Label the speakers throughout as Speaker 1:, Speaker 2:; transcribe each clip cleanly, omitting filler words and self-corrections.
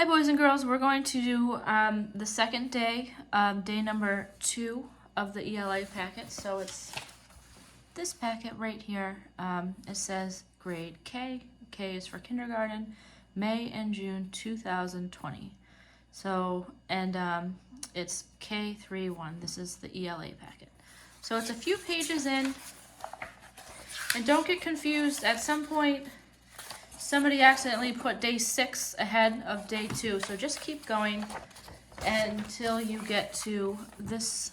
Speaker 1: Hi, boys and girls. We're going to do the second day, day number 2 of the ELA packet. So it's this packet right here. It says grade K. K is for kindergarten, May and June 2020. So, and it's K31. This is the ELA packet. So it's a few pages in. And don't get confused. At some point, somebody accidentally put day 6 ahead of day 2, so just keep going until you get to this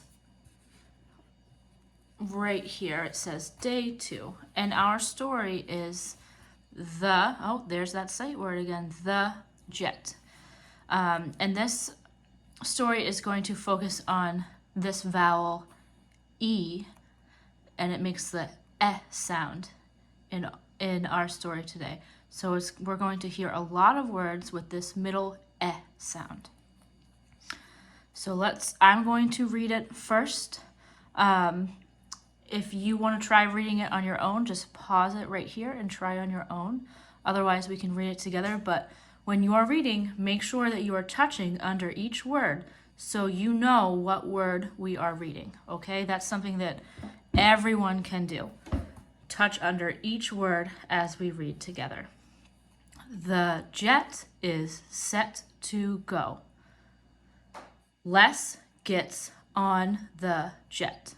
Speaker 1: right here. It says day 2, and our story is there's that sight word again, the jet. And this story is going to focus on this vowel E, and it makes the sound in our story today. So we're going to hear a lot of words with this middle sound. So I'm going to read it first. If you want to try reading it on your own, just pause it right here and try on your own. Otherwise, we can read it together. But when you are reading, make sure that you are touching under each word so you know what word we are reading, okay? That's something that everyone can do. Touch under each word as we read together. The jet is set to go. Les gets on the jet.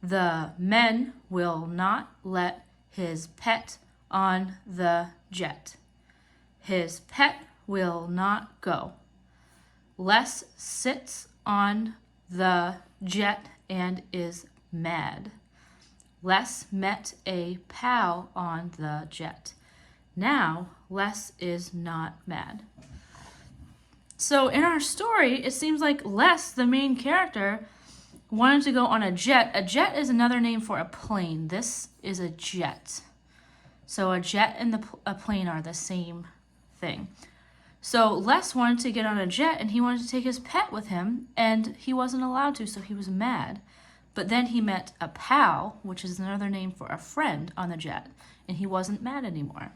Speaker 1: The men will not let his pet on the jet. His pet will not go. Les sits on the jet and is mad. Les met a pal on the jet. Now, Les is not mad. So in our story, it seems like Les, the main character, wanted to go on a jet. A jet is another name for a plane. This is a jet. So a jet and a plane are the same thing. So Les wanted to get on a jet, and he wanted to take his pet with him, and he wasn't allowed to, so he was mad. But then he met a pal, which is another name for a friend, on the jet, and he wasn't mad anymore.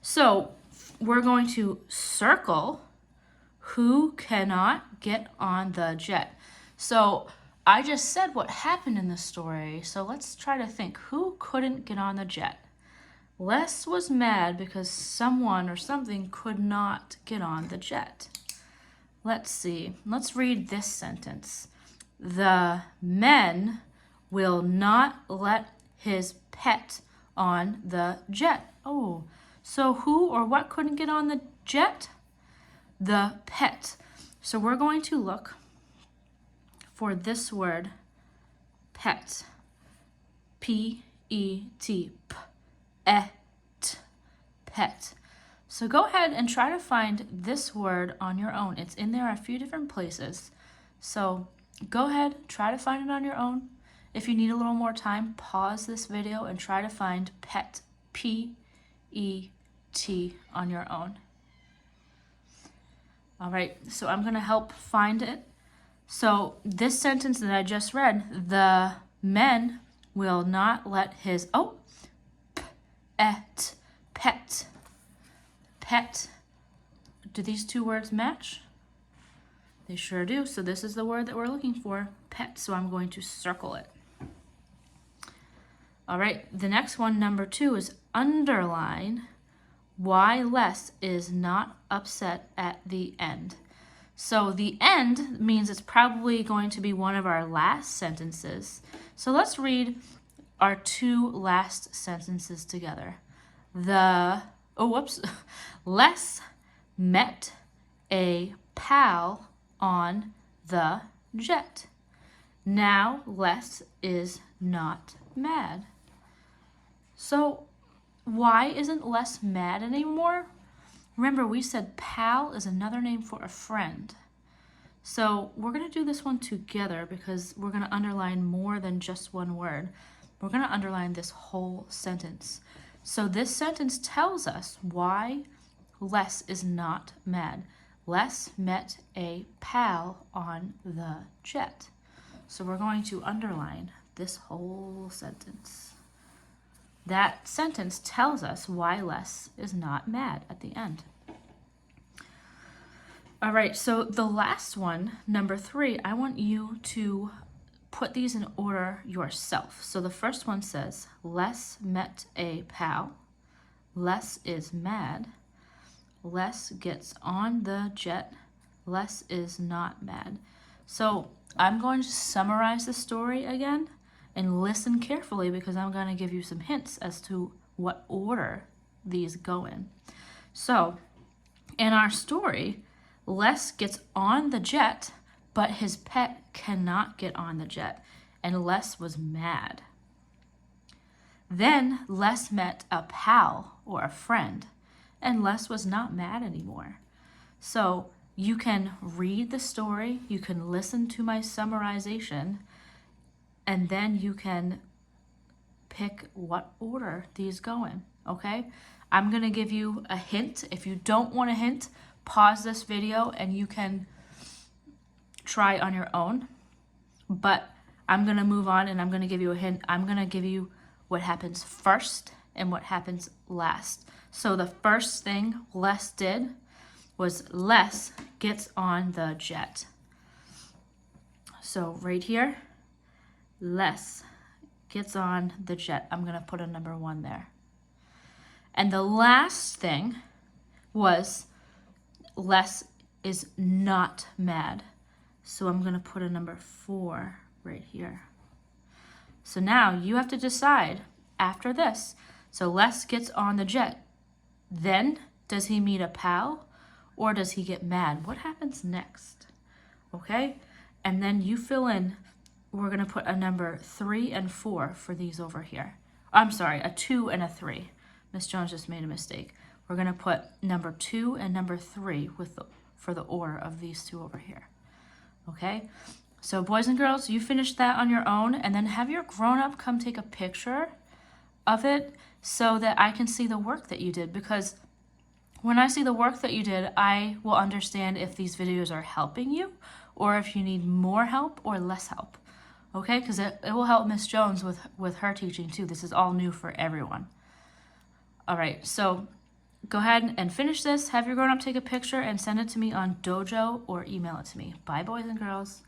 Speaker 1: So we're going to circle who cannot get on the jet. So I just said what happened in the story, so let's try to think who couldn't get on the jet. Les was mad because someone or something could not get on the jet. Let's see. Let's read this sentence. The men will not let his pet on the jet. Oh, so who or what couldn't get on the jet? The pet. So we're going to look for this word, pet. P-E-T. P-E-T. Pet. So go ahead and try to find this word on your own. It's in there a few different places. So go ahead, try to find it on your own. If you need a little more time, pause this video and try to find pet. P-E-T on your own. All right, so I'm going to help find it. So this sentence that I just read, the men will not let his, pet, pet, pet. Do these two words match? They sure do. So this is the word that we're looking for, pet. So I'm going to circle it. All right, the next one, number 2, is underline why Les is not upset at the end. So the end means it's probably going to be one of our last sentences. So let's read our 2 last sentences together. Les met a pal on the jet. Now Les is not mad. So why isn't Les mad anymore? Remember, we said pal is another name for a friend. So we're going to do this one together because we're going to underline more than just one word. We're going to underline this whole sentence. So this sentence tells us why Les is not mad. Les met a pal on the jet. So we're going to underline this whole sentence. That sentence tells us why Les is not mad at the end. All right, so the last one, number 3, I want you to put these in order yourself. So the first one says, Les met a pal. Les is mad. Les gets on the jet. Les is not mad. So I'm going to summarize the story again and listen carefully because I'm going to give you some hints as to what order these go in. So in our story, Les gets on the jet, but his pet cannot get on the jet, and Les was mad. Then Les met a pal or a friend, and Les was not mad anymore. So you can read the story, you can listen to my summarization, and then you can pick what order these go in, okay? I'm going to give you a hint. If you don't want a hint, pause this video and you can try on your own. But I'm going to move on and I'm going to give you a hint. I'm going to give you what happens first and what happens last. So the first thing Les did was Les gets on the jet. So right here, Les gets on the jet. I'm going to put a number 1 there. And the last thing was Les is not mad. So I'm going to put a number 4 right here. So now you have to decide after this. So Les gets on the jet. Then does he meet a pal or does he get mad? What happens next? Okay? And then you fill in, we're going to put a number 3 and 4 for these over here. I'm sorry, a 2 and a 3. Miss Jones just made a mistake. We're going to put number 2 and number 3 for the order of these two over here. Okay? So boys and girls, you finish that on your own and then have your grown-up come take a picture of it so that I can see the work that you did, because when I see the work that you did, I will understand if these videos are helping you or if you need more help or less help. Okay? Because it will help Miss Jones with her teaching too. This is all new for everyone. All right, so go ahead and finish this. Have your grown-up take a picture and send it to me on Dojo or email it to me. Bye, boys and girls.